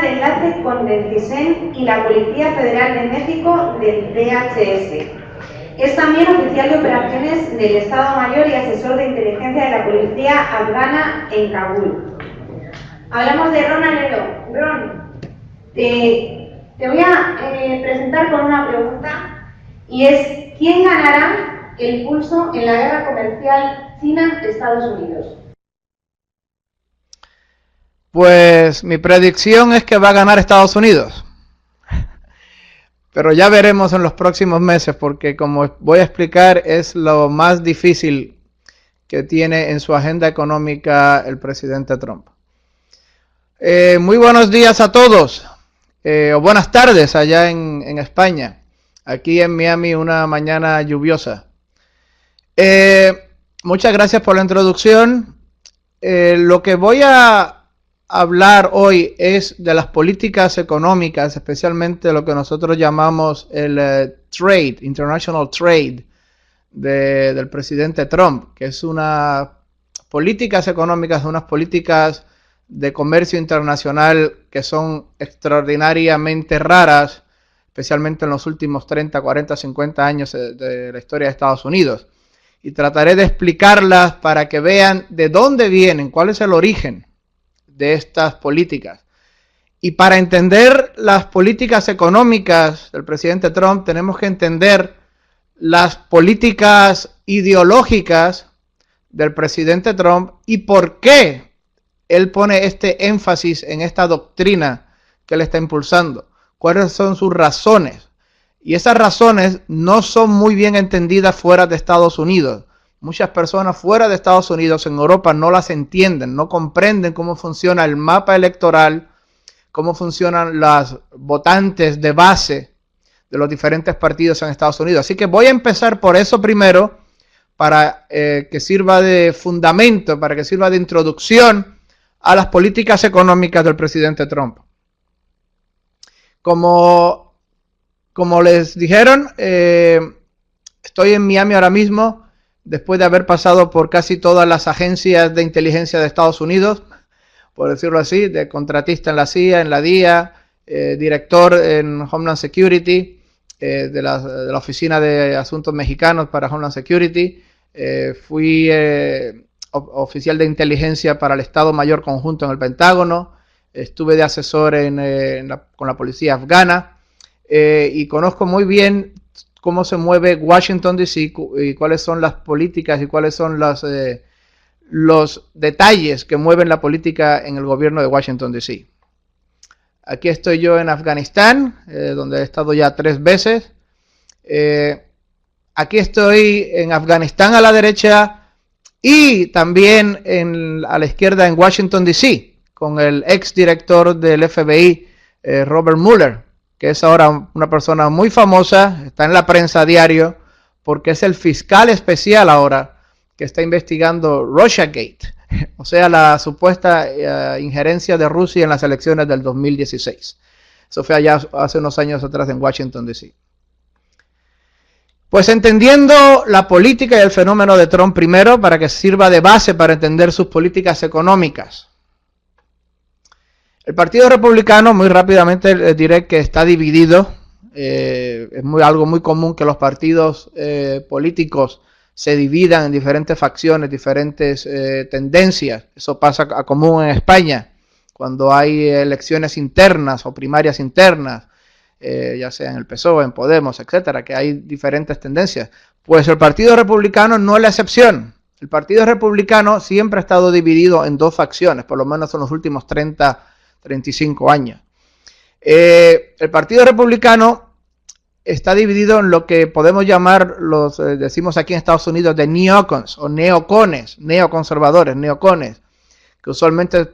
el enlace con el CISEN y la Policía Federal de México del DHS. Es también oficial de operaciones del Estado Mayor y asesor de inteligencia de la Policía Afgana en Kabul. Hablamos de Ron Aledo. Ron, te voy a presentar con una pregunta, y es: ¿quién ganará el pulso en la guerra comercial China-Estados Unidos? Pues mi predicción es que va a ganar Estados Unidos. Pero ya veremos en los próximos meses, porque como voy a explicar, es lo más difícil que tiene en su agenda económica el presidente Trump. Muy buenos días a todos, o buenas tardes allá en España. Aquí en Miami una mañana lluviosa. Muchas gracias por la introducción. Lo que voy a hablar hoy es de las políticas económicas, especialmente lo que nosotros llamamos el trade, international trade, del presidente Trump, que es unas políticas económicas, unas políticas de comercio internacional que son extraordinariamente raras, especialmente en los últimos 30, 40, 50 años de la historia de Estados Unidos. Y trataré de explicarlas para que vean de dónde vienen, cuál es el origen de estas políticas. Y para entender las políticas económicas del presidente Trump, tenemos que entender las políticas ideológicas del presidente Trump y por qué él pone este énfasis en esta doctrina que él está impulsando. ¿Cuáles son sus razones? Y esas razones no son muy bien entendidas fuera de Estados Unidos. Muchas personas fuera de Estados Unidos, en Europa, no las entienden, no comprenden cómo funciona el mapa electoral, cómo funcionan las votantes de base de los diferentes partidos en Estados Unidos. Así que voy a empezar por eso primero, para que sirva de fundamento, para que sirva de introducción a las políticas económicas del presidente Trump. Como les dijeron, estoy en Miami ahora mismo, después de haber pasado por casi todas las agencias de inteligencia de Estados Unidos, por decirlo así, de contratista en la CIA, en la DIA, director en Homeland Security, de la Oficina de Asuntos Mexicanos para Homeland Security, fui oficial de inteligencia para el Estado Mayor Conjunto en el Pentágono, estuve de asesor con la policía afgana, y conozco muy bien cómo se mueve Washington DC y cuáles son las políticas y cuáles son los detalles que mueven la política en el gobierno de Washington DC. Aquí estoy yo en Afganistán, donde he estado ya 3 veces. Aquí estoy en Afganistán a la derecha y también a la izquierda en Washington DC, con el ex director del FBI, Robert Mueller, que es ahora una persona muy famosa, está en la prensa a diario, porque es el fiscal especial ahora que está investigando Russiagate, o sea, la supuesta injerencia de Rusia en las elecciones del 2016. Eso fue allá hace unos años atrás en Washington, D.C. Pues entendiendo la política y el fenómeno de Trump primero, para que sirva de base para entender sus políticas económicas. El Partido Republicano, muy rápidamente les diré que está dividido. Es algo muy común que los partidos políticos se dividan en diferentes facciones, diferentes tendencias. Eso pasa a común en España, cuando hay elecciones internas o primarias internas, ya sea en el PSOE, en Podemos, etcétera, que hay diferentes tendencias. Pues el Partido Republicano no es la excepción. El Partido Republicano siempre ha estado dividido en 2 facciones, por lo menos en los últimos 35 años. El Partido Republicano está dividido en lo que podemos llamar, decimos aquí en Estados Unidos, de neocons o neocones, neoconservadores, neocones, que usualmente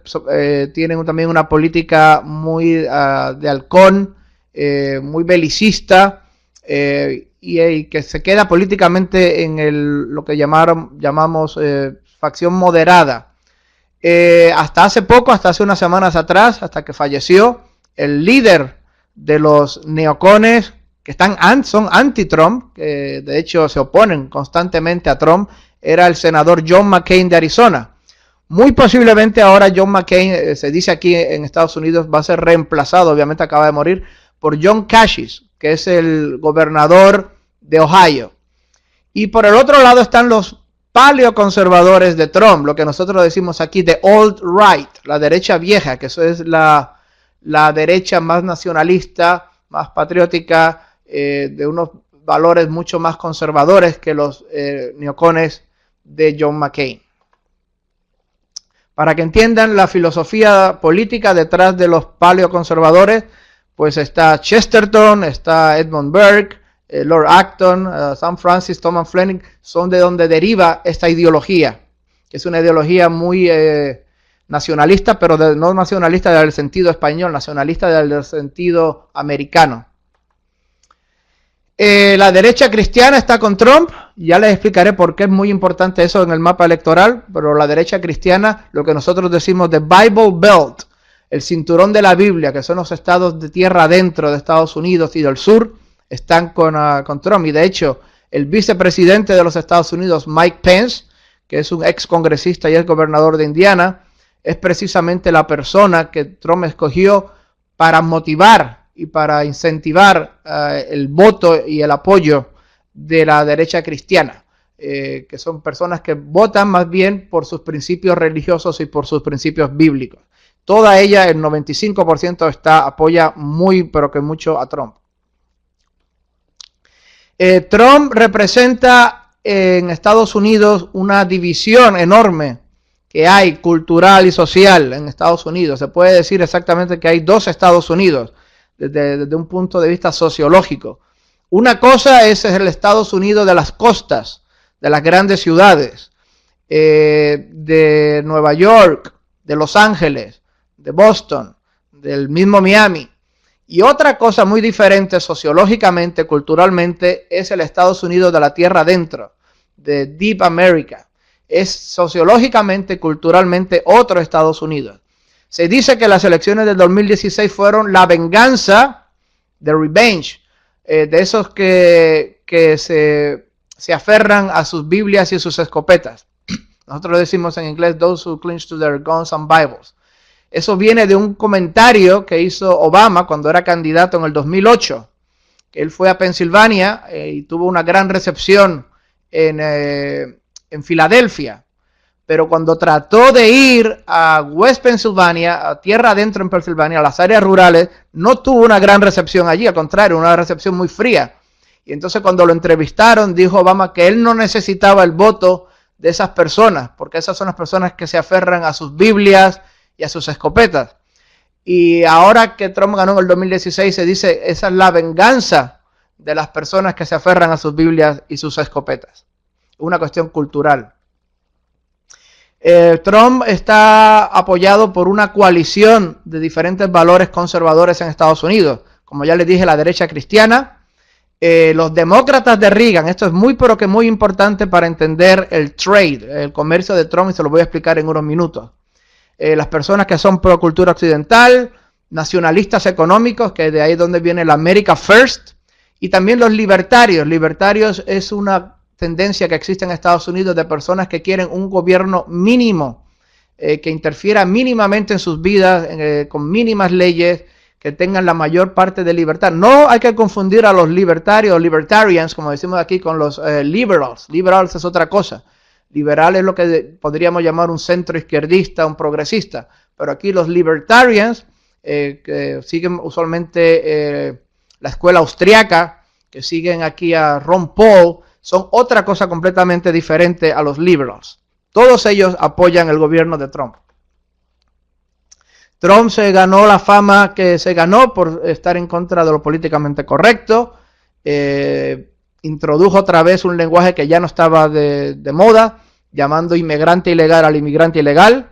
tienen también una política muy de halcón, muy belicista, y que se queda políticamente en lo que llamamos facción moderada. Hasta hace poco, hasta hace unas semanas atrás, hasta que falleció, el líder de los neocones, que son anti-Trump, que de hecho se oponen constantemente a Trump, era el senador John McCain de Arizona. Muy posiblemente ahora John McCain, se dice aquí en Estados Unidos, va a ser reemplazado, obviamente acaba de morir, por John Kasich, que es el gobernador de Ohio. Y por el otro lado están los paleoconservadores de Trump, lo que nosotros decimos aquí de old right, la derecha vieja, que eso es la derecha más nacionalista, más patriótica, de unos valores mucho más conservadores que los neocones de John McCain. Para que entiendan la filosofía política detrás de los paleoconservadores, pues está Chesterton, está Edmund Burke, Lord Acton, Sam Francis, Thomas Fleming, son de donde deriva esta ideología, que es una ideología muy nacionalista, pero no nacionalista del sentido español, nacionalista del sentido americano. La derecha cristiana está con Trump, ya les explicaré por qué es muy importante eso en el mapa electoral, pero la derecha cristiana, lo que nosotros decimos de Bible Belt, el cinturón de la Biblia, que son los estados de tierra adentro de Estados Unidos y del sur, están con Trump. Y de hecho, el vicepresidente de los Estados Unidos, Mike Pence, que es un ex congresista y es gobernador de Indiana, es precisamente la persona que Trump escogió para motivar y para incentivar el voto y el apoyo de la derecha cristiana, que son personas que votan más bien por sus principios religiosos y por sus principios bíblicos. Toda ella, el 95% apoya muy, pero que mucho a Trump. Trump representa en Estados Unidos una división enorme que hay cultural y social en Estados Unidos. Se puede decir exactamente que hay dos Estados Unidos desde un punto de vista sociológico. Una cosa es el Estados Unidos de las costas, de las grandes ciudades, de Nueva York, de Los Ángeles, de Boston, del mismo Miami. Y otra cosa muy diferente sociológicamente, culturalmente, es el Estados Unidos de la tierra adentro, de Deep America. Es sociológicamente, culturalmente otro Estados Unidos. Se dice que las elecciones del 2016 fueron la venganza, the revenge, de esos que se aferran a sus Biblias y sus escopetas. Nosotros decimos en inglés, those who cling to their guns and Bibles. Eso viene de un comentario que hizo Obama cuando era candidato en el 2008. Él fue a Pensilvania y tuvo una gran recepción en Filadelfia. Pero cuando trató de ir a West Pennsylvania, a tierra adentro en Pensilvania, a las áreas rurales, no tuvo una gran recepción allí, al contrario, una recepción muy fría. Y entonces cuando lo entrevistaron, dijo Obama que él no necesitaba el voto de esas personas, porque esas son las personas que se aferran a sus Biblias y a sus escopetas. Y ahora que Trump ganó en el 2016, se dice, esa es la venganza de las personas que se aferran a sus Biblias y sus escopetas. Una cuestión cultural. Trump está apoyado por una coalición de diferentes valores conservadores en Estados Unidos. Como ya les dije, la derecha cristiana, los demócratas de Reagan. Esto es muy, pero que muy importante para entender el trade, el comercio de Trump, y se lo voy a explicar en unos minutos. Las personas que son pro cultura occidental, nacionalistas económicos, que de ahí es donde viene el America First, y también los libertarios. Libertarios es una tendencia que existe en Estados Unidos de personas que quieren un gobierno mínimo, que interfiera mínimamente en sus vidas, con mínimas leyes, que tengan la mayor parte de libertad. No hay que confundir a los libertarios, libertarians, como decimos aquí, con los liberals. Liberals es otra cosa. Liberal es lo que podríamos llamar un centro izquierdista, un progresista. Pero aquí los libertarians, que siguen usualmente la escuela austriaca, que siguen aquí a Ron Paul, son otra cosa completamente diferente a los liberals. Todos ellos apoyan el gobierno de Trump. Trump se ganó la fama que se ganó por estar en contra de lo políticamente correcto. Introdujo otra vez un lenguaje que ya no estaba de moda, llamando inmigrante ilegal al inmigrante ilegal,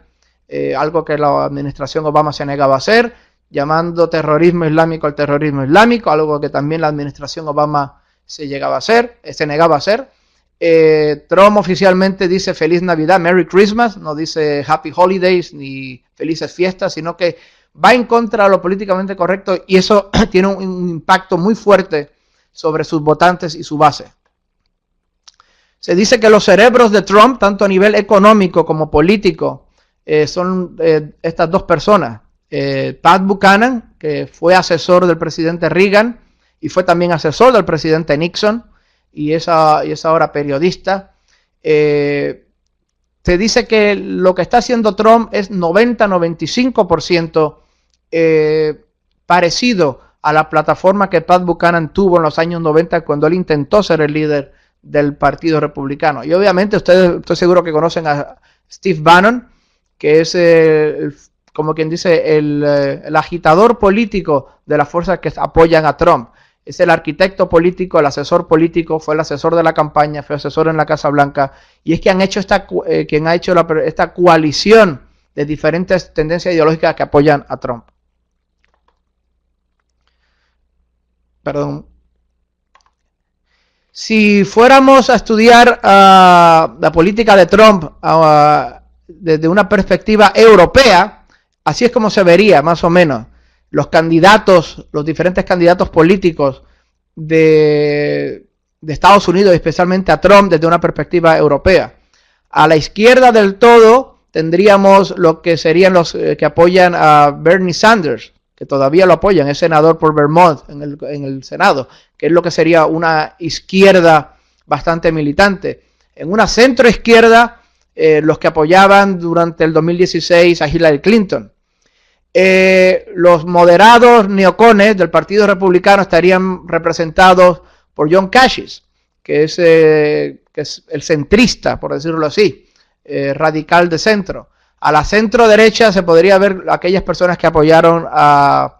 algo que la administración Obama se negaba a hacer, llamando terrorismo islámico al terrorismo islámico, algo que también la administración Obama se negaba a hacer. Trump oficialmente dice Feliz Navidad, Merry Christmas, no dice Happy Holidays ni Felices Fiestas, sino que va en contra de lo políticamente correcto, y eso tiene un impacto muy fuerte sobre sus votantes y su base. Se dice que los cerebros de Trump, tanto a nivel económico como político, son estas dos personas. Pat Buchanan, que fue asesor del presidente Reagan y fue también asesor del presidente Nixon, y es ahora periodista. Se dice que lo que está haciendo Trump es 90-95% parecido a la plataforma que Pat Buchanan tuvo en los años 90 cuando él intentó ser el líder del Partido Republicano. Y obviamente ustedes, estoy seguro que conocen a Steve Bannon, que es como quien dice el agitador político de las fuerzas que apoyan a Trump. Es el arquitecto político, el asesor político, fue el asesor de la campaña, fue asesor en la Casa Blanca, y es quien ha hecho esta coalición de diferentes tendencias ideológicas que apoyan a Trump. Perdón. Si fuéramos a estudiar la política de Trump desde una perspectiva europea, así es como se vería más o menos los diferentes candidatos políticos de Estados Unidos, especialmente a Trump desde una perspectiva europea. A la izquierda del todo tendríamos lo que serían los que apoyan a Bernie Sanders, que todavía lo apoyan, es senador por Vermont en el Senado, que es lo que sería una izquierda bastante militante. En una centro izquierda, los que apoyaban durante el 2016 a Hillary Clinton. Los moderados neocones del Partido Republicano estarían representados por John Kasich, que es el centrista, por decirlo así, radical de centro. A la centro derecha se podría ver aquellas personas que apoyaron a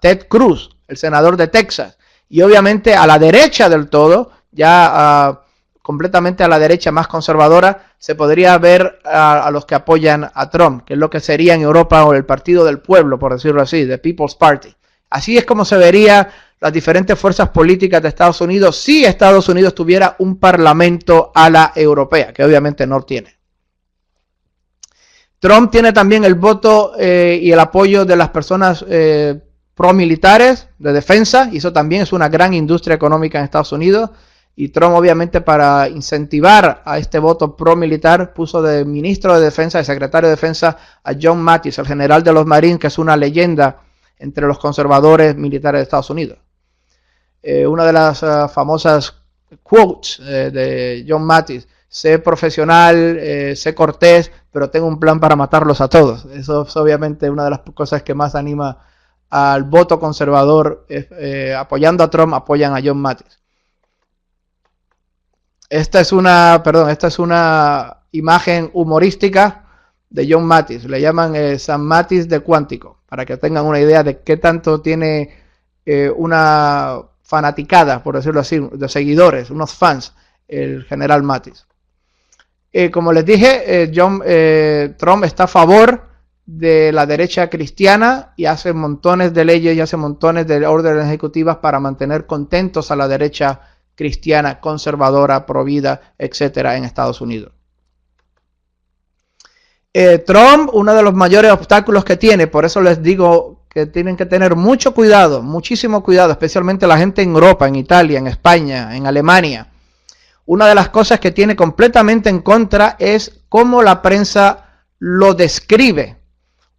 Ted Cruz, el senador de Texas. Y obviamente a la derecha del todo, ya completamente a la derecha más conservadora, se podría ver a los que apoyan a Trump, que es lo que sería en Europa o el Partido del Pueblo, por decirlo así, the People's Party. Así es como se vería las diferentes fuerzas políticas de Estados Unidos si Estados Unidos tuviera un parlamento a la europea, que obviamente no tiene. Trump tiene también el voto y el apoyo de las personas pro-militares de defensa, y eso también es una gran industria económica en Estados Unidos. Y Trump, obviamente, para incentivar a este voto pro-militar, puso de ministro de defensa, de secretario de defensa, a John Mattis, el general de los Marines, que es una leyenda entre los conservadores militares de Estados Unidos. Una de las famosas quotes de John Mattis: sé profesional, sé cortés, pero tengo un plan para matarlos a todos. Eso es obviamente una de las cosas que más anima al voto conservador. Apoyando a Trump, apoyan a John Mattis. Esta es una imagen humorística de John Mattis. Le llaman San Mattis de Cuántico, para que tengan una idea de qué tanto tiene una fanaticada, por decirlo así, de seguidores, unos fans, el general Mattis. Como les dije, Trump está a favor de la derecha cristiana y hace montones de leyes y hace montones de órdenes ejecutivas para mantener contentos a la derecha cristiana, conservadora, provida, etcétera, en Estados Unidos. Trump, uno de los mayores obstáculos que tiene, por eso les digo que tienen que tener mucho cuidado, muchísimo cuidado, especialmente la gente en Europa, en Italia, en España, en Alemania. Una de las cosas que tiene completamente en contra es cómo la prensa lo describe.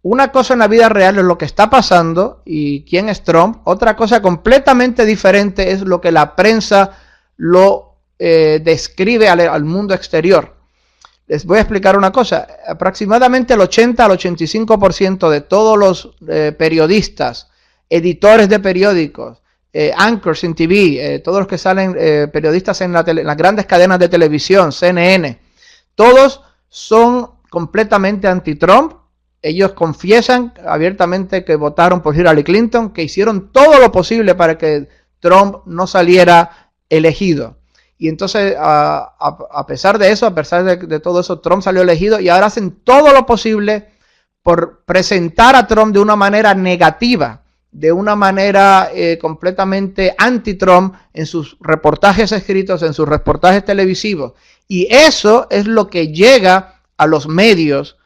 Una cosa en la vida real es lo que está pasando y quién es Trump. Otra cosa completamente diferente es lo que la prensa lo describe al mundo exterior. Les voy a explicar una cosa. Aproximadamente el 80 al 85% de todos los periodistas, editores de periódicos, anchors en TV, todos los que salen periodistas en las grandes cadenas de televisión, CNN, todos son completamente anti-Trump. Ellos confiesan abiertamente que votaron por Hillary Clinton, que hicieron todo lo posible para que Trump no saliera elegido. Y entonces, a pesar de eso, a pesar de todo eso, Trump salió elegido y ahora hacen todo lo posible por presentar a Trump de una manera negativa, de una manera completamente anti-Trump en sus reportajes escritos, en sus reportajes televisivos. Y eso es lo que llega a los medios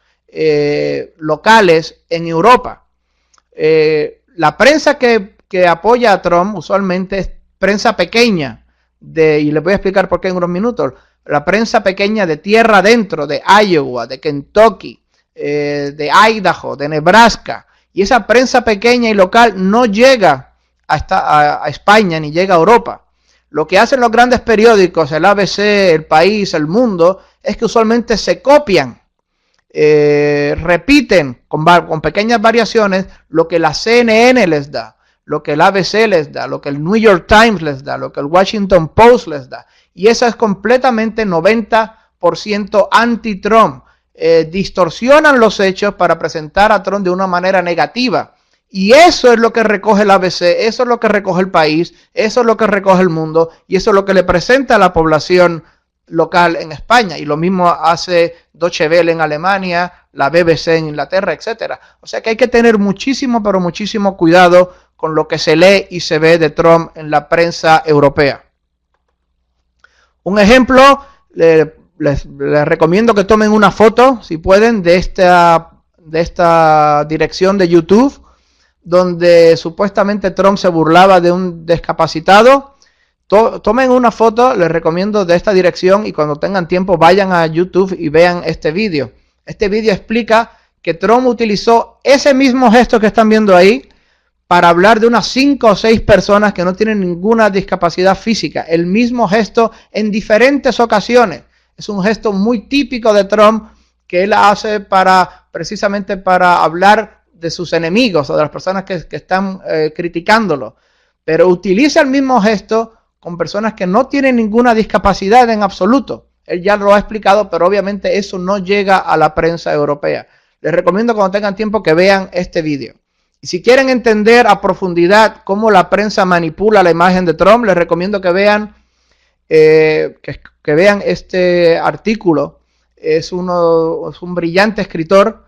locales en Europa. La prensa que apoya a Trump usualmente es prensa pequeña, y les voy a explicar por qué en unos minutos. La prensa pequeña de tierra adentro, de Iowa, de Kentucky, de Idaho, de Nebraska, y esa prensa pequeña y local no llega a España ni llega a Europa. Lo que hacen los grandes periódicos, el ABC, El País, El Mundo, es que usualmente se copian, repiten con pequeñas variaciones lo que la CNN les da, lo que el ABC les da, lo que el New York Times les da, lo que el Washington Post les da. Y eso es completamente 90% anti-Trump. Distorsionan los hechos para presentar a Trump de una manera negativa. Y eso es lo que recoge el ABC, eso es lo que recoge el País, eso es lo que recoge el Mundo, y eso es lo que le presenta a la población local en España. Y lo mismo hace Deutsche Welle en Alemania, la BBC en Inglaterra, etc. O sea que hay que tener muchísimo, pero muchísimo cuidado con lo que se lee y se ve de Trump en la prensa europea. Un ejemplo, les recomiendo que tomen una foto, si pueden, de esta dirección de YouTube, donde supuestamente Trump se burlaba de un discapacitado. Tomen una foto, les recomiendo, de esta dirección, y cuando tengan tiempo vayan a YouTube y vean este vídeo. Este vídeo explica que Trump utilizó ese mismo gesto que están viendo ahí para hablar de unas 5 o 6 personas que no tienen ninguna discapacidad física. El mismo gesto en diferentes ocasiones. Es un gesto muy típico de Trump que él hace precisamente para hablar de sus enemigos o de las personas que están criticándolo. Pero utiliza el mismo gesto con personas que no tienen ninguna discapacidad en absoluto. Él ya lo ha explicado, pero obviamente eso no llega a la prensa europea. Les recomiendo cuando tengan tiempo que vean este vídeo. Y si quieren entender a profundidad cómo la prensa manipula la imagen de Trump, les recomiendo que vean este artículo. Es un brillante escritor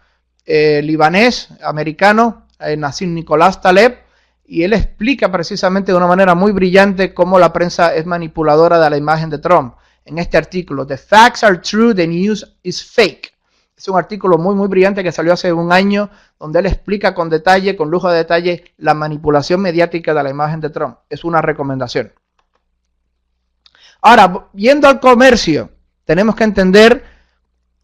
libanés, americano, Nassim Nicolás Taleb, y él explica precisamente de una manera muy brillante cómo la prensa es manipuladora de la imagen de Trump. En este artículo, The Facts Are True, The News is Fake. Es un artículo muy, muy brillante que salió hace un año, donde él explica con detalle, con lujo de detalle, la manipulación mediática de la imagen de Trump. Es una recomendación. Ahora, yendo al comercio, tenemos que entender,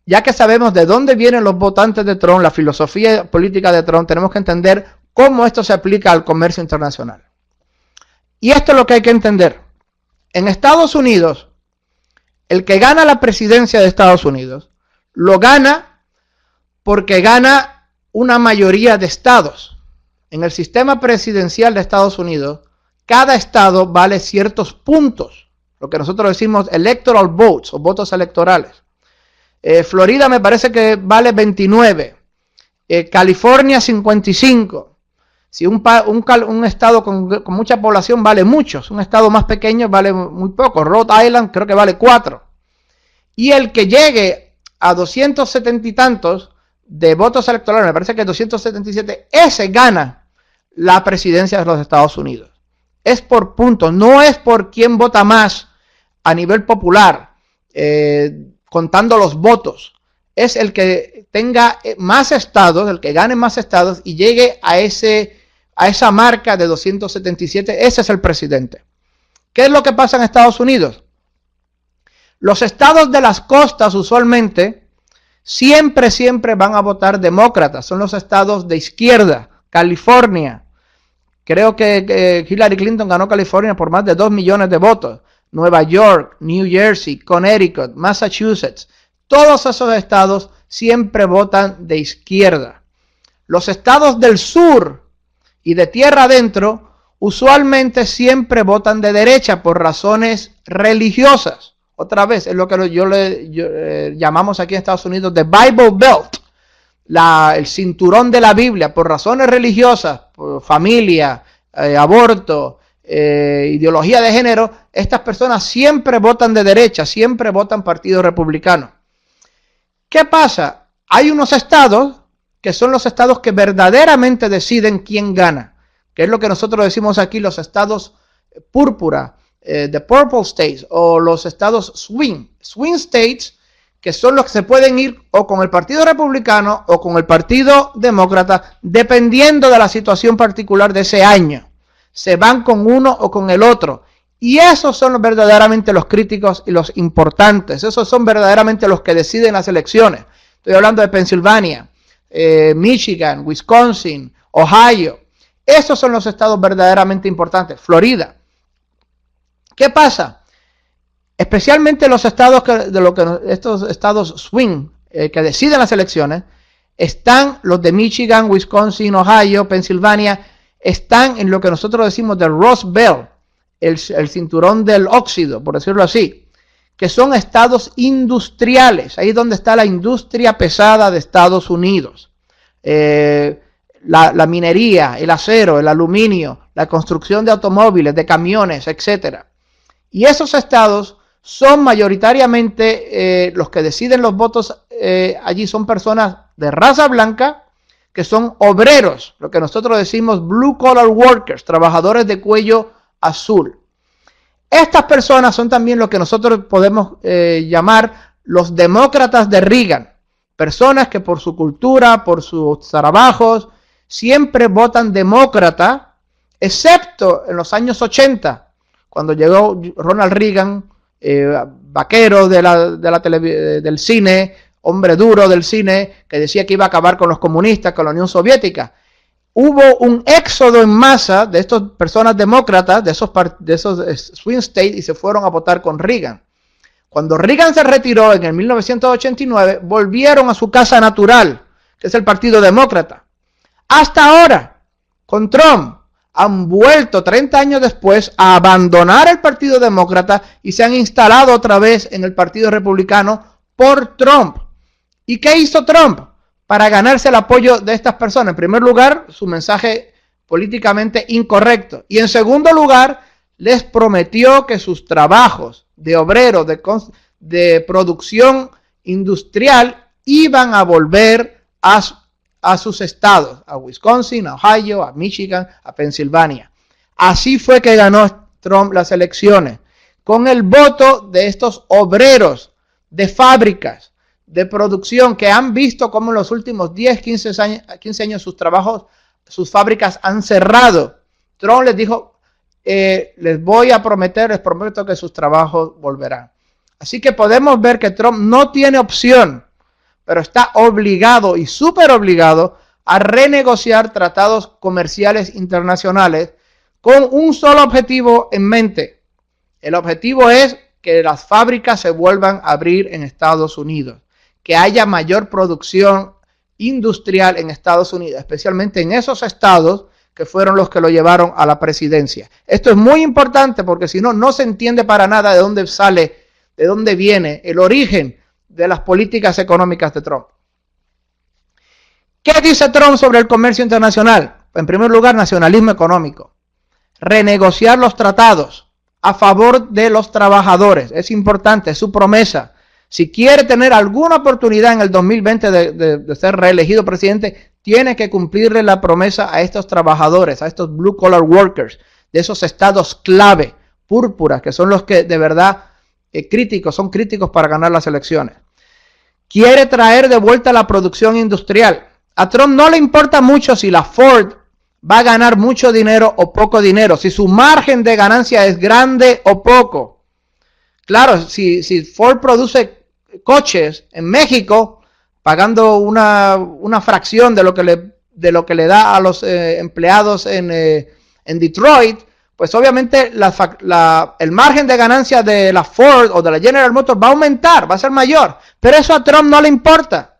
ya que sabemos de dónde vienen los votantes de Trump, la filosofía política de Trump, tenemos que entender cómo esto se aplica al comercio internacional. Y esto es lo que hay que entender. En Estados Unidos, el que gana la presidencia de Estados Unidos, lo gana porque gana una mayoría de estados. En el sistema presidencial de Estados Unidos, cada estado vale ciertos puntos, lo que nosotros decimos electoral votes o votos electorales. Florida me parece que vale 29, California 55. Si un estado con mucha población vale muchos, un estado más pequeño vale muy poco. Rhode Island creo que vale 4. Y el que llegue a 270 y tantos de votos electorales, me parece que 277, ese gana la presidencia de los Estados Unidos. Es por puntos, no es por quién vota más a nivel popular, contando los votos. Es el que tenga más estados, el que gane más estados y llegue a esa marca de 277, ese es el presidente. ¿Qué es lo que pasa en Estados Unidos? Los estados de las costas usualmente siempre van a votar demócratas. Son los estados de izquierda. California. Creo que Hillary Clinton ganó California por más de 2 millones de votos. Nueva York, New Jersey, Connecticut, Massachusetts. Todos esos estados siempre votan de izquierda. Los estados del sur y de tierra adentro usualmente siempre votan de derecha por razones religiosas. Otra vez, es lo que llamamos aquí en Estados Unidos The Bible Belt, el cinturón de la Biblia, por razones religiosas, por familia, aborto, ideología de género. Estas personas siempre votan de derecha, siempre votan Partido Republicano. ¿Qué pasa? Hay unos estados que son los estados que verdaderamente deciden quién gana, que es lo que nosotros decimos aquí, los estados púrpura, the purple states, o los estados swing states, que son los que se pueden ir o con el Partido Republicano o con el Partido Demócrata, dependiendo de la situación particular de ese año. Se van con uno o con el otro. Y esos son verdaderamente los críticos y los importantes. Esos son verdaderamente los que deciden las elecciones. Estoy hablando de Pensilvania, Michigan, Wisconsin, Ohio. Esos son los estados verdaderamente importantes. Florida. ¿Qué pasa? Especialmente los estados estos estados swing que deciden las elecciones, están los de Michigan, Wisconsin, Ohio, Pensilvania, están en lo que nosotros decimos del Rust Belt, el cinturón del óxido, por decirlo así, que son estados industriales. Ahí es donde está la industria pesada de Estados Unidos. La minería, el acero, el aluminio, la construcción de automóviles, de camiones, etc. Y esos estados son mayoritariamente los que deciden los votos allí son personas de raza blanca, que son obreros, lo que nosotros decimos blue collar workers, trabajadores de cuello azul. Estas personas son también lo que nosotros podemos llamar los demócratas de Reagan, personas que por su cultura, por sus trabajos, siempre votan demócrata, excepto en los años 80, cuando llegó Ronald Reagan, vaquero del cine, hombre duro del cine, que decía que iba a acabar con los comunistas, con la Unión Soviética. Hubo un éxodo en masa de estas personas demócratas, de esos swing states, y se fueron a votar con Reagan. Cuando Reagan se retiró en el 1989, volvieron a su casa natural, que es el Partido Demócrata. Hasta ahora, con Trump, han vuelto 30 años después a abandonar el Partido Demócrata y se han instalado otra vez en el Partido Republicano por Trump. ¿Y qué hizo Trump para ganarse el apoyo de estas personas? En primer lugar, su mensaje políticamente incorrecto. Y en segundo lugar, les prometió que sus trabajos de obreros, de producción industrial, iban a volver a sus estados, a Wisconsin, a Ohio, a Michigan, a Pensilvania. Así fue que ganó Trump las elecciones, con el voto de estos obreros de fábricas, de producción, que han visto cómo en los últimos 10, 15 años sus fábricas han cerrado. Trump les dijo, les prometo que sus trabajos volverán. Así que podemos ver que Trump no tiene opción, pero está obligado y súper obligado a renegociar tratados comerciales internacionales con un solo objetivo en mente. El objetivo es que las fábricas se vuelvan a abrir en Estados Unidos, que haya mayor producción industrial en Estados Unidos, especialmente en esos estados que fueron los que lo llevaron a la presidencia. Esto es muy importante porque si no, no se entiende para nada de dónde viene el origen de las políticas económicas de Trump. ¿Qué dice Trump sobre el comercio internacional? En primer lugar, nacionalismo económico. Renegociar los tratados a favor de los trabajadores. Es importante, es su promesa. Si quiere tener alguna oportunidad en el 2020 de ser reelegido presidente, tiene que cumplirle la promesa a estos trabajadores, a estos blue collar workers, de esos estados clave, púrpuras, que son los que de verdad son críticos para ganar las elecciones. Quiere traer de vuelta la producción industrial. A Trump no le importa mucho si la Ford va a ganar mucho dinero o poco dinero, si su margen de ganancia es grande o poco. Claro, si Ford produce coches en México, pagando una fracción de lo que le da a los empleados en Detroit, pues obviamente el margen de ganancia de la Ford o de la General Motors va a aumentar, va a ser mayor. Pero eso a Trump no le importa.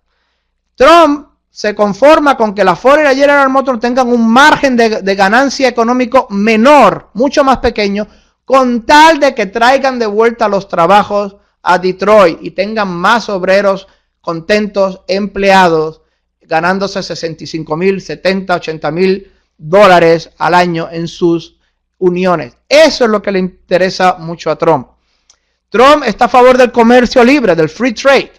Trump se conforma con que la Ford y la General Motors tengan un margen de ganancia económico menor, mucho más pequeño, con tal de que traigan de vuelta los trabajos a Detroit y tengan más obreros contentos, empleados, ganándose 65,000, 70, 80,000 dólares al año en sus uniones. Eso es lo que le interesa mucho a Trump. Trump está a favor del comercio libre, del free trade,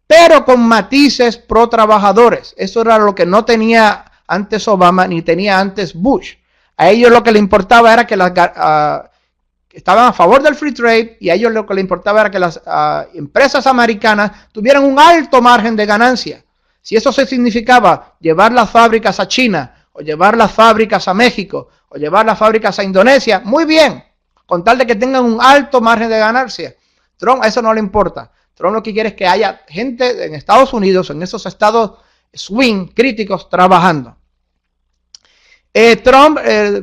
pero con matices pro trabajadores. Eso era lo que no tenía antes Obama ni tenía antes Bush. A ellos lo que le importaba era que estaban a favor del free trade y a ellos lo que le importaba era que las empresas americanas tuvieran un alto margen de ganancia. Si eso significaba llevar las fábricas a China, o llevar las fábricas a México, o llevar las fábricas a Indonesia, muy bien, con tal de que tengan un alto margen de ganancia. Trump a eso no le importa. Trump lo que quiere es que haya gente en Estados Unidos, en esos estados swing, críticos, trabajando. Trump,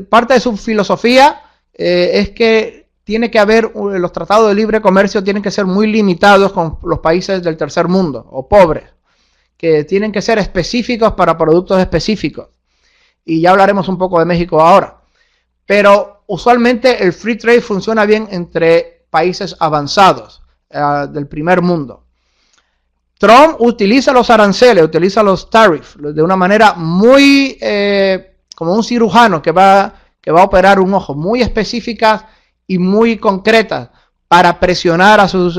parte de su filosofía es que tiene que haber, los tratados de libre comercio tienen que ser muy limitados con los países del tercer mundo o pobres, que tienen que ser específicos para productos específicos. Y ya hablaremos un poco de México ahora. Pero usualmente el free trade funciona bien entre países avanzados del primer mundo. Trump utiliza los aranceles, utiliza los tariffs de una manera muy, como un cirujano que va a operar un ojo, muy específicas y muy concretas para presionar a sus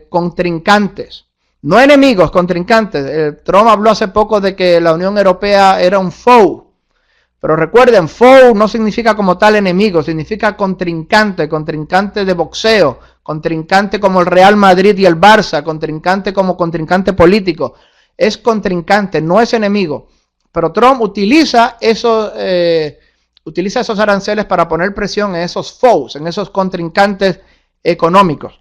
contrincantes. No enemigos, contrincantes. Trump habló hace poco de que la Unión Europea era un foe. Pero recuerden, foe no significa como tal enemigo, significa contrincante, contrincante de boxeo, contrincante como el Real Madrid y el Barça, contrincante como contrincante político. Es contrincante, no es enemigo. Pero Trump utiliza esos aranceles para poner presión en esos foes, en esos contrincantes económicos.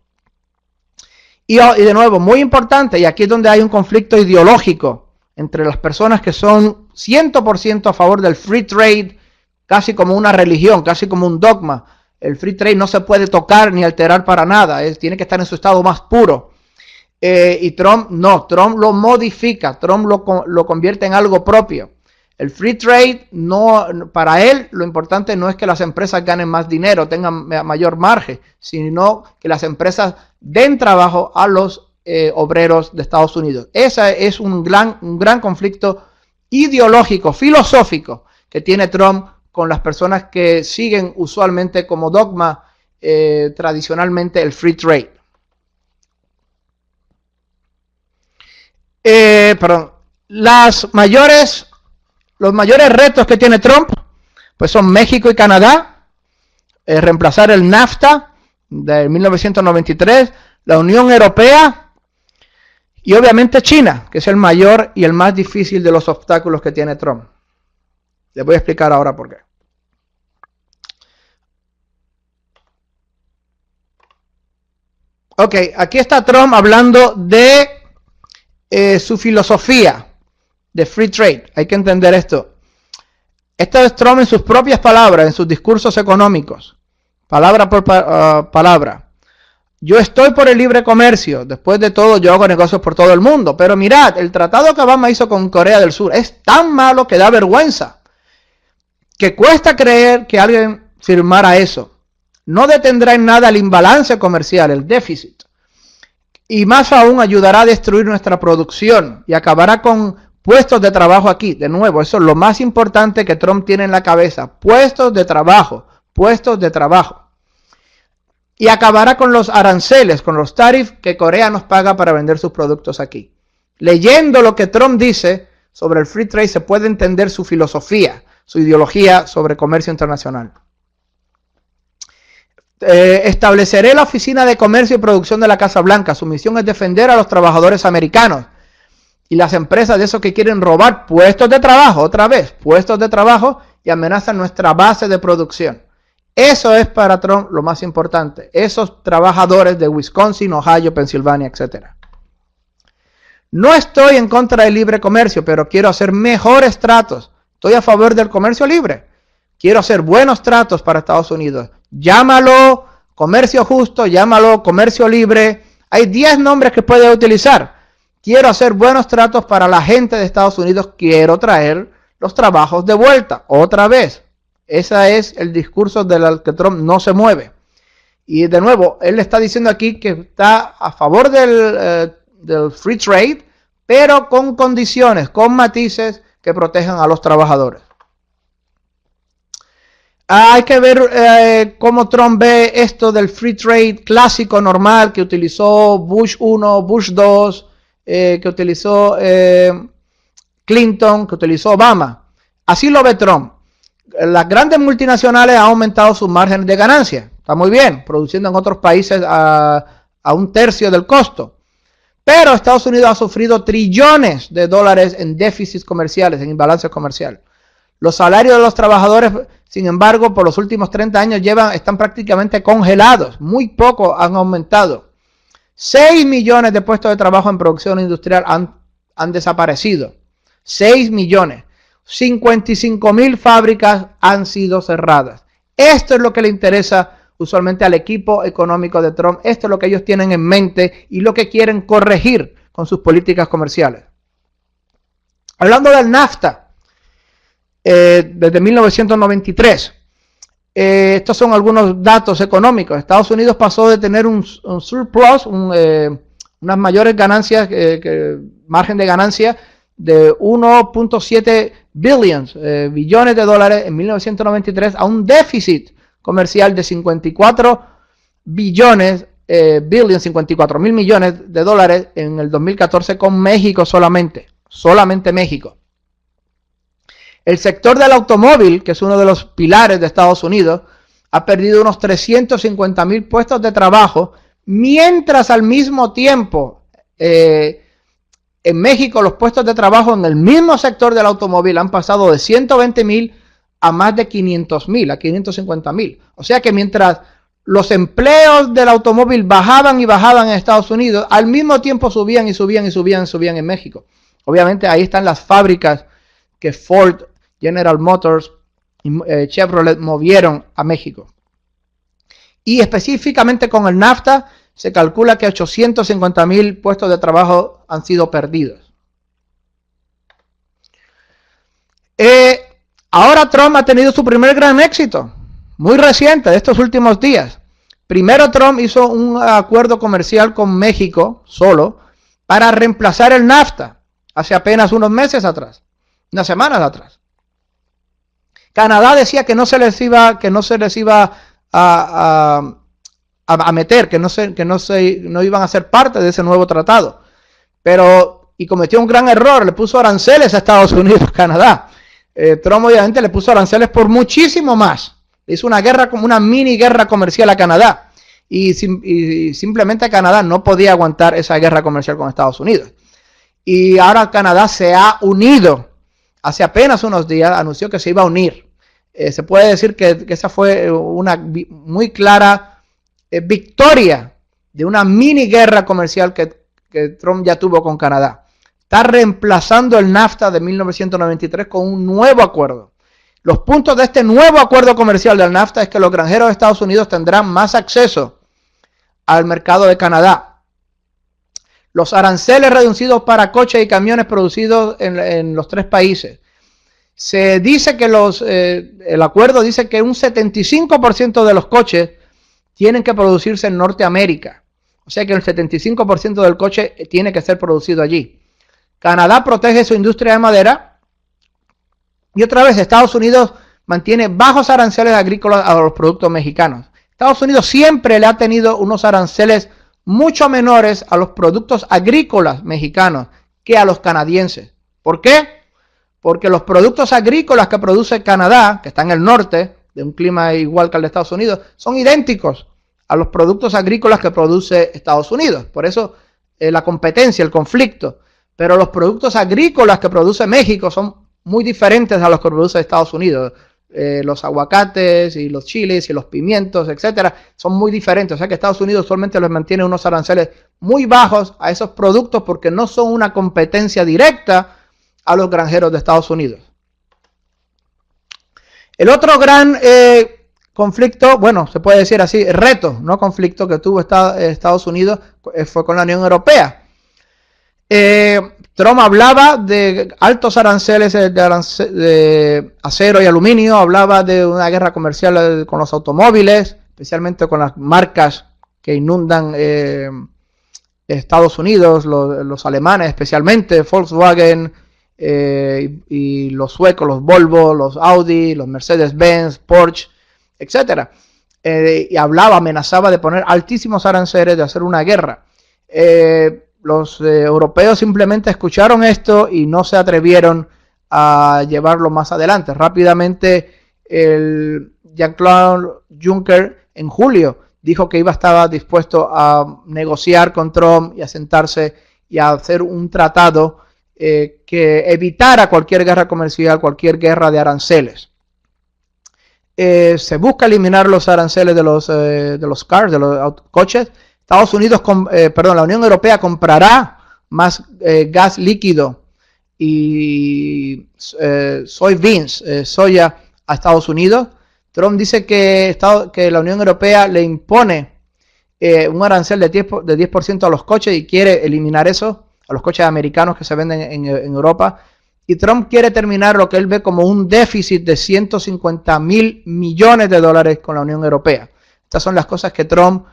Y de nuevo, muy importante, y aquí es donde hay un conflicto ideológico entre las personas que son 100% a favor del free trade, casi como una religión, casi como un dogma. El free trade no se puede tocar ni alterar para nada, tiene que estar en su estado más puro. Y Trump no, Trump lo modifica, Trump lo convierte en algo propio. El free trade, para él, lo importante no es que las empresas ganen más dinero, tengan mayor margen, sino que las empresas den trabajo a los obreros de Estados Unidos. Ese es un gran conflicto ideológico, filosófico que tiene Trump con las personas que siguen usualmente como dogma tradicionalmente el free trade. Los mayores retos que tiene Trump pues son México y Canadá, reemplazar el NAFTA de 1993, la Unión Europea y obviamente China, que es el mayor y el más difícil de los obstáculos que tiene Trump. Les voy a explicar ahora por qué. Ok, aquí está Trump hablando de su filosofía de free trade. Hay que entender esto. Esto es Trump en sus propias palabras, en sus discursos económicos, palabra por palabra. Yo estoy por el libre comercio. Después de todo, yo hago negocios por todo el mundo. Pero mirad, el tratado que Obama hizo con Corea del Sur es tan malo que da vergüenza. Que cuesta creer que alguien firmara eso. No detendrá en nada el imbalance comercial, el déficit. Y más aún ayudará a destruir nuestra producción y acabará con puestos de trabajo aquí. De nuevo, eso es lo más importante que Trump tiene en la cabeza. Puestos de trabajo, puestos de trabajo. Y acabará con los aranceles, con los tariffs que Corea nos paga para vender sus productos aquí. Leyendo lo que Trump dice sobre el free trade se puede entender su filosofía, su ideología sobre comercio internacional. Estableceré la Oficina de Comercio y Producción de la Casa Blanca. Su misión es defender a los trabajadores americanos y las empresas de esos que quieren robar puestos de trabajo, otra vez, puestos de trabajo y amenazan nuestra base de producción. Eso es para Trump lo más importante. Esos trabajadores de Wisconsin, Ohio, Pensilvania, etc. No estoy en contra del libre comercio, pero quiero hacer mejores tratos. Estoy a favor del comercio libre. Quiero hacer buenos tratos para Estados Unidos. Llámalo comercio justo, llámalo comercio libre. Hay 10 nombres que puedes utilizar. Quiero hacer buenos tratos para la gente de Estados Unidos. Quiero traer los trabajos de vuelta, otra vez. Ese es el discurso del que Trump no se mueve. Y de nuevo, él está diciendo aquí que está a favor del free trade, pero con condiciones, con matices que protejan a los trabajadores. Hay que ver cómo Trump ve esto del free trade clásico, normal, que utilizó Bush 1, Bush 2, que utilizó Clinton, que utilizó Obama. Así lo ve Trump. Las grandes multinacionales han aumentado sus márgenes de ganancia. Está muy bien, produciendo en otros países a un tercio del costo. Pero Estados Unidos ha sufrido trillones de dólares en déficits comerciales, en imbalance comercial. Los salarios de los trabajadores, sin embargo, por los últimos 30 años están prácticamente congelados. Muy poco han aumentado. 6 millones de puestos de trabajo en producción industrial han desaparecido. 6 millones. 55.000 fábricas han sido cerradas. Esto es lo que le interesa usualmente al equipo económico de Trump. Esto es lo que ellos tienen en mente y lo que quieren corregir con sus políticas comerciales. Hablando del NAFTA, desde 1993, estos son algunos datos económicos. Estados Unidos pasó de tener un surplus, unas mayores ganancias, margen de ganancia de 1.7 billones de dólares en 1993 a un déficit comercial de 54 billones, 54 mil millones de dólares en el 2014 con México solamente México. El sector del automóvil, que es uno de los pilares de Estados Unidos, ha perdido unos 350.000 puestos de trabajo, mientras al mismo tiempo en México los puestos de trabajo en el mismo sector del automóvil han pasado de 120.000 a más de 500.000, a 550.000. O sea que mientras los empleos del automóvil bajaban y bajaban en Estados Unidos, al mismo tiempo subían y subían y subían y subían en México. Obviamente ahí están las fábricas que Ford, General Motors y Chevrolet movieron a México. Y específicamente con el NAFTA se calcula que 850.000 puestos de trabajo han sido perdidos. Ahora Trump ha tenido su primer gran éxito, muy reciente, de estos últimos días. Primero Trump hizo un acuerdo comercial con México solo para reemplazar el NAFTA hace apenas unos meses atrás, unas semanas atrás. Canadá decía que no se les iba a meter, que no iban a ser parte de ese nuevo tratado. Y cometió un gran error, le puso aranceles a Estados Unidos, Canadá. Trump obviamente le puso aranceles por muchísimo más. Hizo una guerra, como una mini guerra comercial a Canadá. Y simplemente Canadá no podía aguantar esa guerra comercial con Estados Unidos. Y ahora Canadá se ha unido. Hace apenas unos días anunció que se iba a unir. Se puede decir que esa fue una muy clara victoria de una mini guerra comercial que Trump ya tuvo con Canadá. Está reemplazando el NAFTA de 1993 con un nuevo acuerdo. Los puntos de este nuevo acuerdo comercial del NAFTA es que los granjeros de Estados Unidos tendrán más acceso al mercado de Canadá. Los aranceles reducidos para coches y camiones producidos en los tres países. Se dice que el acuerdo dice que un 75% de los coches tienen que producirse en Norteamérica. O sea que el 75% del coche tiene que ser producido allí. Canadá protege su industria de madera. Y otra vez, Estados Unidos mantiene bajos aranceles agrícolas a los productos mexicanos. Estados Unidos siempre le ha tenido unos aranceles mucho menores a los productos agrícolas mexicanos que a los canadienses. ¿Por qué? Porque los productos agrícolas que produce Canadá, que está en el norte, de un clima igual que el de Estados Unidos, son idénticos a los productos agrícolas que produce Estados Unidos. Por eso la competencia, el conflicto. Pero los productos agrícolas que produce México son muy diferentes a los que produce Estados Unidos. Los aguacates y los chiles y los pimientos, etcétera, son muy diferentes. O sea que Estados Unidos usualmente les mantiene unos aranceles muy bajos a esos productos porque no son una competencia directa a los granjeros de Estados Unidos. El otro gran conflicto, bueno, se puede decir así, reto, no conflicto, que tuvo Estados Unidos fue con la Unión Europea. Trump hablaba de altos aranceles de acero y aluminio, hablaba de una guerra comercial con los automóviles, especialmente con las marcas que inundan Estados Unidos, los alemanes especialmente, Volkswagen y los suecos, los Volvo, los Audi, los Mercedes-Benz, Porsche, etc. Y amenazaba de poner altísimos aranceles, de hacer una guerra. Los europeos simplemente escucharon esto y no se atrevieron a llevarlo más adelante. Rápidamente Jean-Claude Juncker en julio dijo que estaba dispuesto a negociar con Trump y a sentarse y a hacer un tratado que evitara cualquier guerra comercial, cualquier guerra de aranceles. Se busca eliminar los aranceles de los cars, de los coches. Estados Unidos, la Unión Europea comprará más gas líquido y soybeans, soya, a Estados Unidos. Trump dice que la Unión Europea le impone un arancel de 10% a los coches y quiere eliminar eso, a los coches americanos que se venden en Europa. Y Trump quiere terminar lo que él ve como un déficit de 150.000 millones de dólares con la Unión Europea. Estas son las cosas que Trump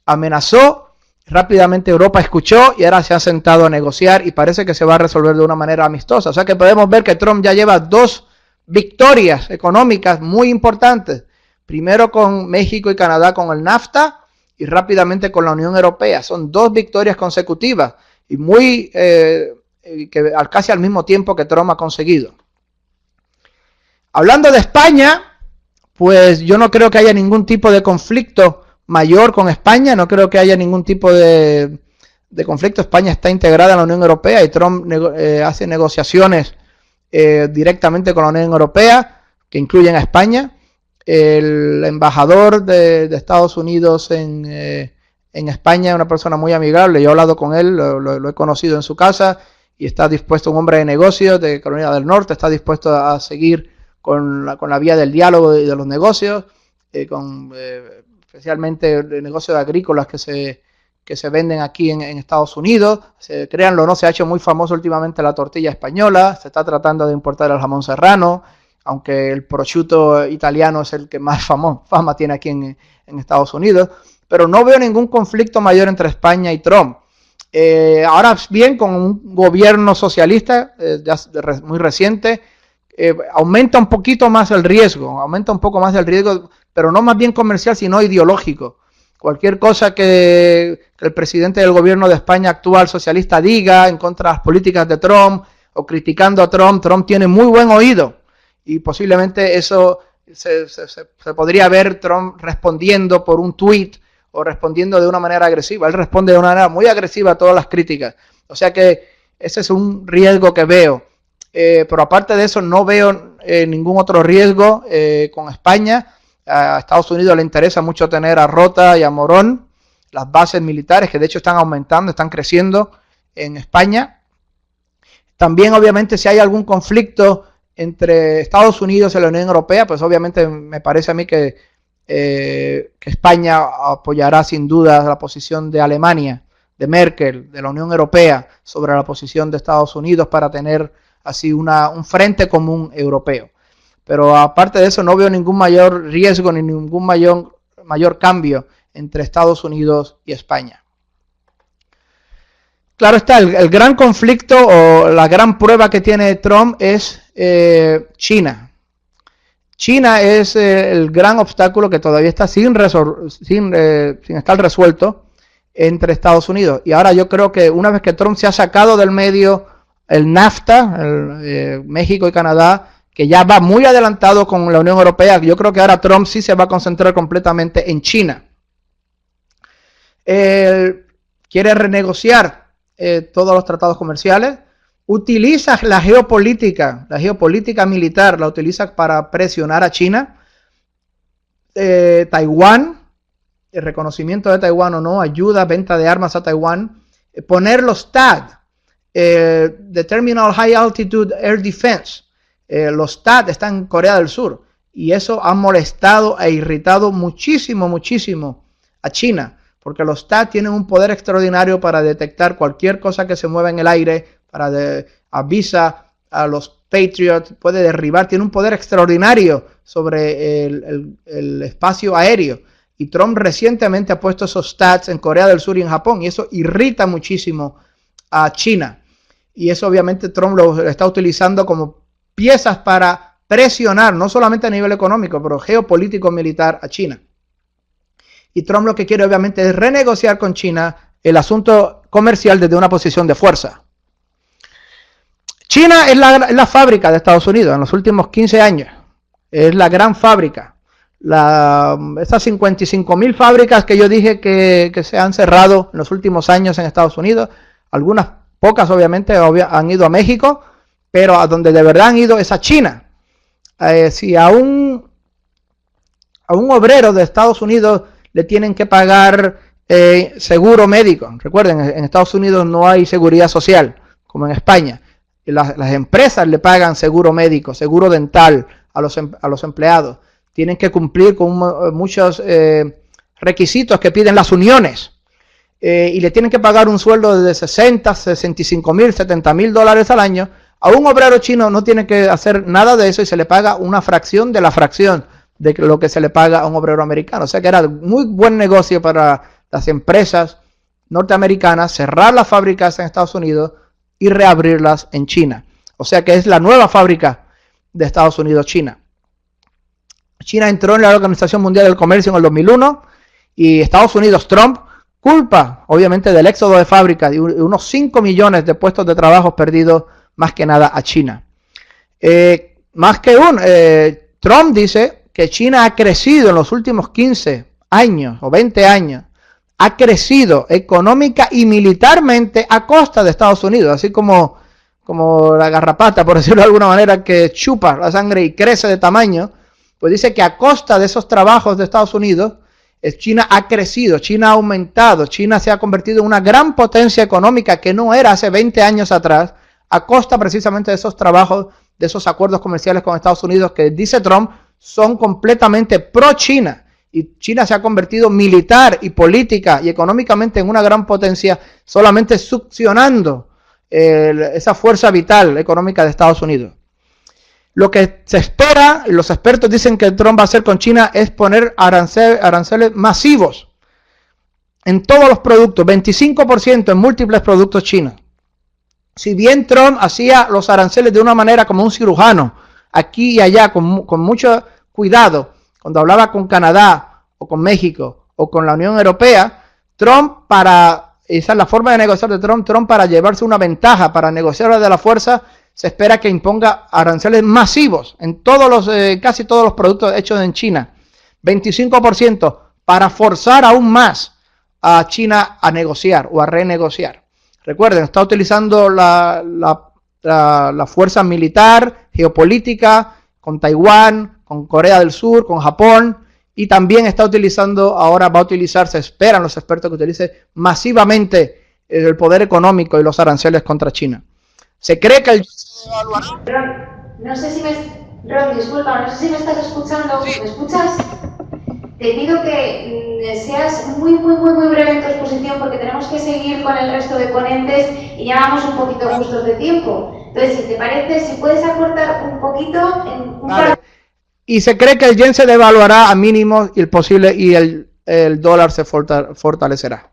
amenazó. Rápidamente Europa escuchó y ahora se ha sentado a negociar y parece que se va a resolver de una manera amistosa. O sea que podemos ver que Trump ya lleva 2 victorias económicas muy importantes. Primero con México y Canadá con el NAFTA y rápidamente con la Unión Europea. Son 2 victorias consecutivas y muy que casi al mismo tiempo que Trump ha conseguido. Hablando de España, pues yo no creo que haya ningún tipo de conflicto mayor con España, no creo que haya ningún tipo de conflicto. España está integrada en la Unión Europea y Trump hace negociaciones directamente con la Unión Europea, que incluyen a España. El embajador de Estados Unidos en España es una persona muy amigable, yo he hablado con él, lo he conocido en su casa y está dispuesto, un hombre de negocios de Carolina del Norte, está dispuesto a seguir con la vía del diálogo y de los negocios, especialmente de negocios agrícolas que se venden aquí en Estados Unidos. Créanlo o no, se ha hecho muy famoso últimamente la tortilla española, se está tratando de importar el jamón serrano, aunque el prosciutto italiano es el que más fama tiene aquí en Estados Unidos, pero no veo ningún conflicto mayor entre España y Trump. Ahora bien, con un gobierno socialista ya muy reciente, aumenta un poquito más el riesgo, pero no más bien comercial, sino ideológico. Cualquier cosa que el presidente del gobierno de España actual socialista diga en contra de las políticas de Trump o criticando a Trump, Trump tiene muy buen oído y posiblemente eso se podría ver Trump respondiendo por un tweet o respondiendo de una manera agresiva. Él responde de una manera muy agresiva a todas las críticas. O sea que ese es un riesgo que veo. Pero aparte de eso no veo ningún otro riesgo con España. A Estados Unidos le interesa mucho tener a Rota y a Morón, las bases militares que de hecho están aumentando, están creciendo en España. También obviamente si hay algún conflicto entre Estados Unidos y la Unión Europea, pues obviamente me parece a mí que España apoyará sin duda la posición de Alemania, de Merkel, de la Unión Europea sobre la posición de Estados Unidos para tener así un frente común europeo. Pero aparte de eso no veo ningún mayor riesgo ni ningún mayor cambio entre Estados Unidos y España. Claro está, el gran conflicto o la gran prueba que tiene Trump es China. China es el gran obstáculo que todavía está sin estar resuelto entre Estados Unidos. Y ahora yo creo que una vez que Trump se ha sacado del medio el NAFTA, México y Canadá, que ya va muy adelantado con la Unión Europea, yo creo que ahora Trump sí se va a concentrar completamente en China. Quiere renegociar todos los tratados comerciales, utiliza la geopolítica militar, la utiliza para presionar a China. Taiwán, el reconocimiento de Taiwán o no, ayuda, venta de armas a Taiwán, poner los THAAD, the Terminal High Altitude Air Defense, los THAAD están en Corea del Sur y eso ha molestado e irritado muchísimo a China, porque los THAAD tienen un poder extraordinario para detectar cualquier cosa que se mueva en el aire, avisa a los Patriot, puede derribar, tiene un poder extraordinario sobre el espacio aéreo. Y Trump recientemente ha puesto esos THAADs en Corea del Sur y en Japón, y eso irrita muchísimo a China. Y eso obviamente Trump lo está utilizando como piezas para presionar, no solamente a nivel económico, pero geopolítico militar a China. Y Trump lo que quiere obviamente es renegociar con China el asunto comercial desde una posición de fuerza. China es la fábrica de Estados Unidos en los últimos 15 años. Es la gran fábrica. Esas 55.000 fábricas que yo dije que se han cerrado en los últimos años en Estados Unidos, algunas pocas obviamente han ido a México, pero a donde de verdad han ido es a China. Si a un obrero de Estados Unidos le tienen que pagar seguro médico, recuerden, en Estados Unidos no hay seguridad social como en España. las empresas le pagan seguro médico, seguro dental a los empleados. Tienen que cumplir con muchos requisitos que piden las uniones. Y le tienen que pagar un sueldo de 60, 65 mil, 70 mil dólares al año. A un obrero chino no tiene que hacer nada de eso y se le paga una fracción de la fracción de lo que se le paga a un obrero americano. O sea que era muy buen negocio para las empresas norteamericanas cerrar las fábricas en Estados Unidos y reabrirlas en China. O sea que es la nueva fábrica de Estados Unidos, China. China entró en la Organización Mundial del Comercio en el 2001 y Estados Unidos, Trump, culpa obviamente del éxodo de fábricas y unos 5 millones de puestos de trabajo perdidos más que nada a China. Trump dice que China ha crecido en los últimos 15 años o 20 años, ha crecido económica y militarmente a costa de Estados Unidos, así como la garrapata, por decirlo de alguna manera, que chupa la sangre y crece de tamaño. Pues dice que a costa de esos trabajos de Estados Unidos, China ha crecido, China ha aumentado, China se ha convertido en una gran potencia económica que no era hace 20 años atrás, a costa precisamente de esos trabajos, de esos acuerdos comerciales con Estados Unidos que, dice Trump, son completamente pro-China. Y China se ha convertido militar y política y económicamente en una gran potencia, solamente succionando esa fuerza vital económica de Estados Unidos. Lo que se espera, los expertos dicen que Trump va a hacer con China, es poner aranceles masivos en todos los productos, 25% en múltiples productos chinos. Si bien Trump hacía los aranceles de una manera como un cirujano, aquí y allá, con mucho cuidado, cuando hablaba con Canadá o con México o con la Unión Europea, esa es la forma de negociar de Trump, para llevarse una ventaja, para negociar de la fuerza, se espera que imponga aranceles masivos en casi todos los productos hechos en China. 25% para forzar aún más a China a negociar o a renegociar. Recuerden, está utilizando la fuerza militar, geopolítica, con Taiwán, con Corea del Sur, con Japón, y también va a utilizar, se esperan los expertos que utilice masivamente el poder económico y los aranceles contra China. Se cree que el... Ron, no sé si me estás escuchando. Sí. ¿Me escuchas? Te pido que seas muy breve en tu exposición porque tenemos que seguir con el resto de ponentes y ya vamos un poquito justos de tiempo. Entonces, si te parece, si puedes acortar un poquito en un par... Y se cree que el yen se devaluará a mínimos y el dólar se fortalecerá.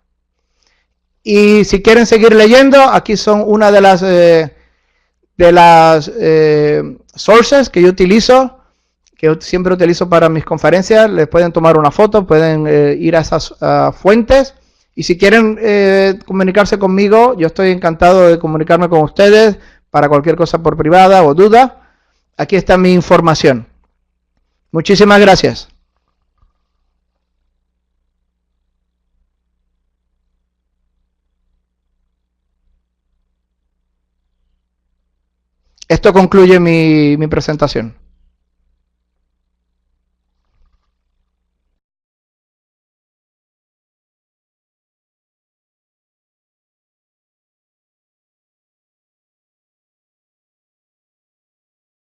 Y si quieren seguir leyendo, aquí son una de las sources que yo utilizo, que yo siempre utilizo para mis conferencias. Les pueden tomar una foto, pueden ir a esas fuentes. Y si quieren comunicarse conmigo, yo estoy encantado de comunicarme con ustedes para cualquier cosa por privada o duda. Aquí está mi información. Muchísimas gracias. Esto concluye mi presentación.